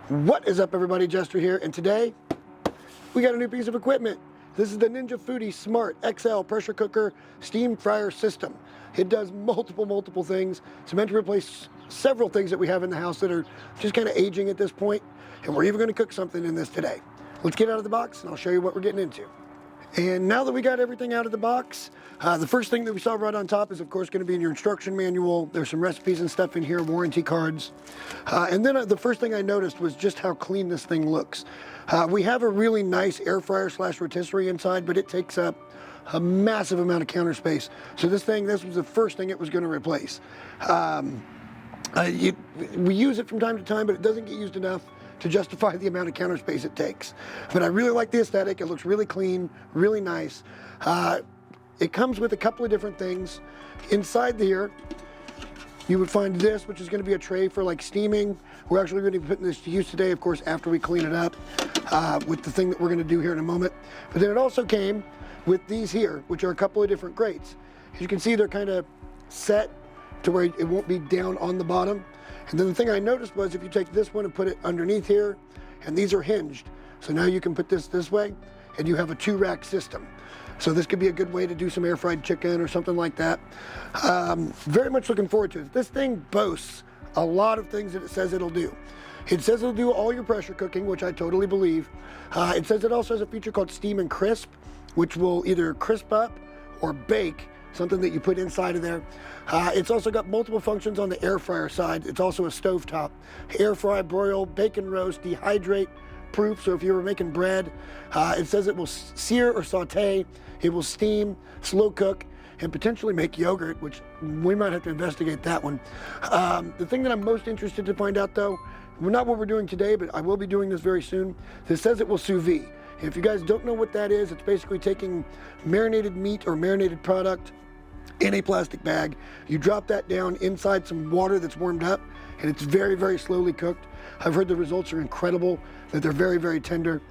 What is up, everybody? Jester here, and today we got a new piece of equipment. This is the Ninja Foodie Smart XL Pressure Cooker Steam Fryer System. It does multiple things. It's meant to replace several things that we have in the house that are just kind of aging at this point, and we're even going to cook something in this today. Let's get out of the box, and I'll show you what we're getting into. And now that we got everything out of the box, the first thing that we saw right on top is, of course, going to be in your instruction manual. There's some recipes and stuff in here, warranty cards. And then the first thing I noticed was just how clean this thing looks. We have a really nice air fryer / rotisserie inside, but it takes up a massive amount of counter space. So this was the first thing it was going to replace. We use it from time to time, but it doesn't get used enough to justify the amount of counter space it takes. But I really like the aesthetic. It looks really clean, really nice. It comes with a couple of different things. Inside here, you would find this, which is going to be a tray for like steaming. We're actually going to be putting this to use today, of course, after we clean it up with the thing that we're going to do here in a moment. But then it also came with these here, which are a couple of different grates. As you can see, they're kind of set to where it won't be down on the bottom. And then the thing I noticed was if you take this one and put it underneath here, and these are hinged. So now you can put this way, and you have a 2-rack system. So this could be a good way to do some air fried chicken or something like that. Very much looking forward to it. This thing boasts a lot of things that it says it'll do. It says it'll do all your pressure cooking, which I totally believe. It says it also has a feature called Steam and Crisp, which will either crisp up or bake something that you put inside of there. It's also got multiple functions on the air fryer side. It's also a stovetop. Air fry, broil, bake and roast, dehydrate proof. So if you were making bread, it says it will sear or saute. It will steam, slow cook, and potentially make yogurt, which we might have to investigate that one. The thing that I'm most interested to find out though, not what we're doing today, but I will be doing this very soon. This says it will sous vide. And if you guys don't know what that is, it's basically taking marinated meat or marinated product in a plastic bag. You drop that down inside some water that's warmed up, and it's very slowly cooked. I've heard the results are incredible, that they're very tender.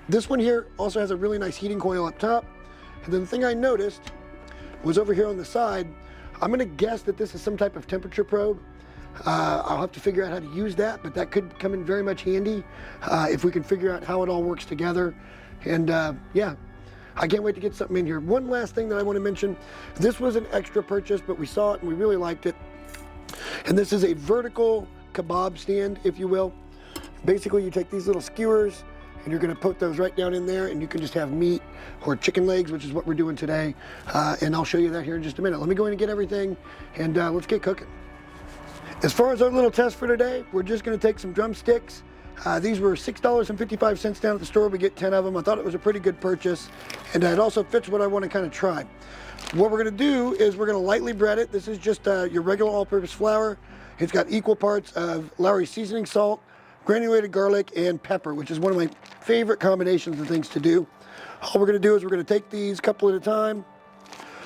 This one here also has a really nice heating coil up top. And then the thing I noticed was over here on the side, I'm gonna guess that this is some type of temperature probe. I'll have to figure out how to use that, but that could come in very much handy if we can figure out how it all works together. And yeah, I can't wait to get something in here. One last thing that I want to mention, this was an extra purchase, but we saw it and we really liked it. And this is a vertical kebab stand, if you will. Basically, you take these little skewers and you're going to put those right down in there, and you can just have meat or chicken legs, which is what we're doing today. And I'll show you that here in just a minute. Let me go in and get everything, and let's get cooking. As far as our little test for today, we're just going to take some drumsticks. These were $6.55 down at the store. We get 10 of them. I thought it was a pretty good purchase, and it also fits what I want to kind of try. What we're going to do is we're going to lightly bread it. This is just your regular all-purpose flour. It's got equal parts of Lowry's seasoning salt, granulated garlic, and pepper, which is one of my favorite combinations of things to do. All we're going to do is we're going to take these a couple at a time,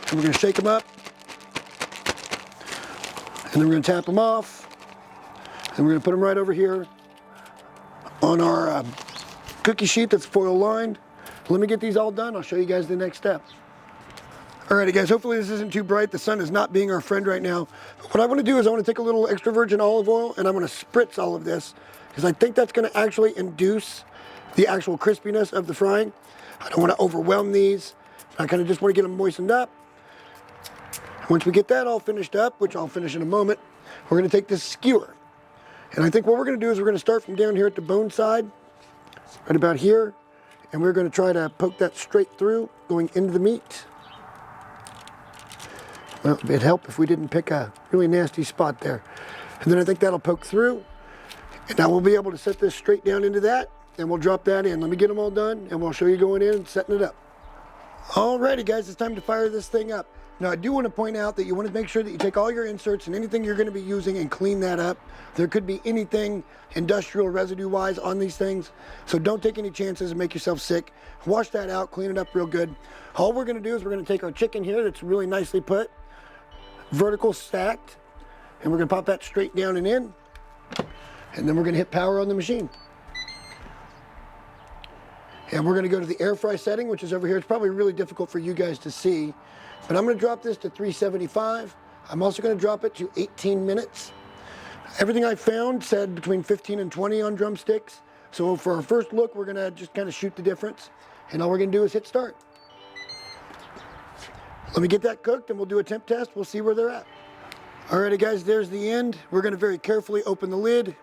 and we're going to shake them up, and then we're going to tap them off, and we're going to put them right over here on our cookie sheet that's foil lined. Let me get these all done. I'll show you guys the next step. Alrighty guys, hopefully this isn't too bright. The sun is not being our friend right now. What I want to do is I want to take a little extra virgin olive oil, and I'm going to spritz all of this because I think that's going to actually induce the actual crispiness of the frying. I don't want to overwhelm these. I kind of just want to get them moistened up. Once we get that all finished up, which I'll finish in a moment, we're going to take this skewer. And I think what we're going to do is we're going to start from down here at the bone side, right about here, and we're going to try to poke that straight through, going into the meat. Well, it'd help if we didn't pick a really nasty spot there. And then I think that'll poke through, and now we'll be able to set this straight down into that, and we'll drop that in. Let me get them all done, and we'll show you going in and setting it up. Alrighty guys, it's time to fire this thing up. Now I do want to point out that you want to make sure that you take all your inserts and anything you're going to be using and clean that up. There could be anything industrial residue wise on these things, so don't take any chances and make yourself sick. Wash that out, clean it up real good. All we're going to do is we're going to take our chicken here that's really nicely put, vertical stacked, and we're going to pop that straight down and in, and then we're going to hit power on the machine. And we're going to go to the air fry setting, which is over here. It's probably really difficult for you guys to see, but I'm going to drop this to 375. I'm also going to drop it to 18 minutes. Everything I found said between 15 and 20 on drumsticks. So for our first look, we're gonna just kind of shoot the difference. And all we're gonna do is hit start. Let me get that cooked and we'll do a temp test. We'll see where they're at. Alrighty guys, there's the end. We're gonna very carefully open the lid.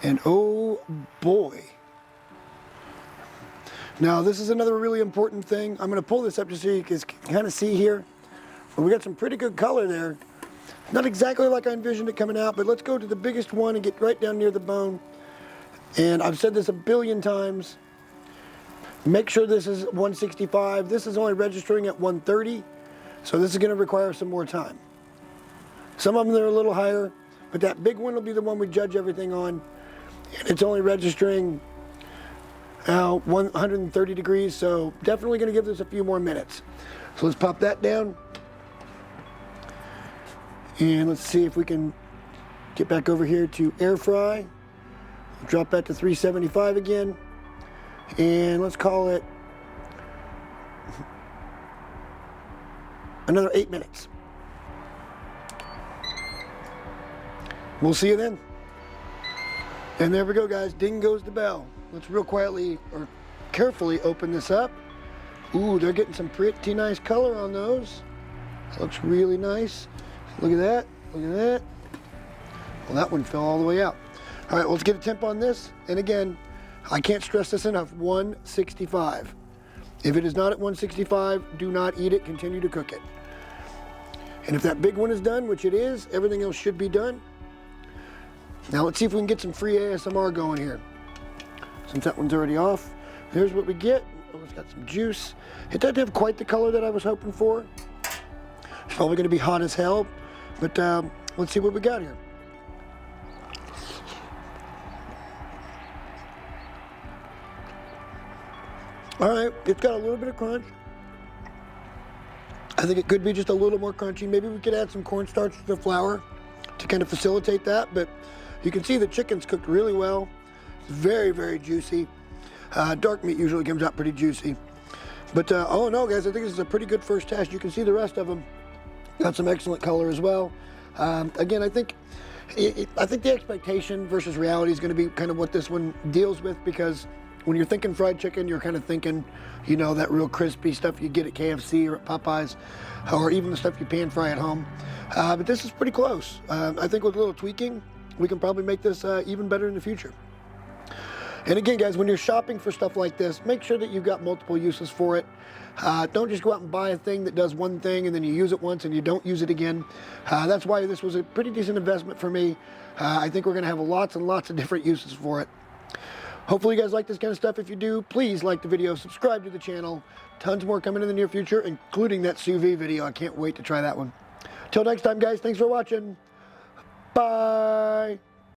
And oh boy. Now this is another really important thing. I'm gonna pull this up just so you can kind of see here. Well, we got some pretty good color there. Not exactly like I envisioned it coming out, but let's go to the biggest one and get right down near the bone. And I've said this a billion times. Make sure this is 165. This is only registering at 130, so this is going to require some more time. Some of them are a little higher, but that big one will be the one we judge everything on. And it's only registering 130 degrees, so definitely going to give this a few more minutes. So let's pop that down. And let's see if we can get back over here to air fry. Drop that to 375 again. And let's call it another 8 minutes. We'll see you then. And there we go, guys. Ding goes the bell. Let's real quietly or carefully open this up. Ooh, they're getting some pretty nice color on those. That looks really nice. Look at that, look at that. Well, that one fell all the way out. All right, let's get a temp on this. And again, I can't stress this enough, 165. If it is not at 165, do not eat it, continue to cook it. And if that big one is done, which it is, everything else should be done. Now let's see if we can get some free ASMR going here. Since that one's already off, here's what we get. Oh, it's got some juice. It doesn't have quite the color that I was hoping for. It's probably gonna be hot as hell. But let's see what we got here. All right, it's got a little bit of crunch. I think it could be just a little more crunchy. Maybe we could add some cornstarch to the flour to kind of facilitate that. But you can see the chicken's cooked really well. It's very, very juicy. Dark meat usually comes out pretty juicy. But oh no, guys, I think this is a pretty good first test. You can see the rest of them. Got some excellent color as well. Again, I think the expectation versus reality is going to be kind of what this one deals with, because when you're thinking fried chicken, you're kind of thinking, you know, that real crispy stuff you get at KFC or at Popeyes, or even the stuff you pan fry at home. But this is pretty close. I think with a little tweaking, we can probably make this even better in the future. And again, guys, when you're shopping for stuff like this, make sure that you've got multiple uses for it. Don't just go out and buy a thing that does one thing and then you use it once and you don't use it again. That's why this was a pretty decent investment for me. I think we're going to have lots and lots of different uses for it. Hopefully you guys like this kind of stuff. If you do, please like the video, subscribe to the channel. Tons more coming in the near future, including that sous vide video. I can't wait to try that one. Till next time, guys, thanks for watching. Bye.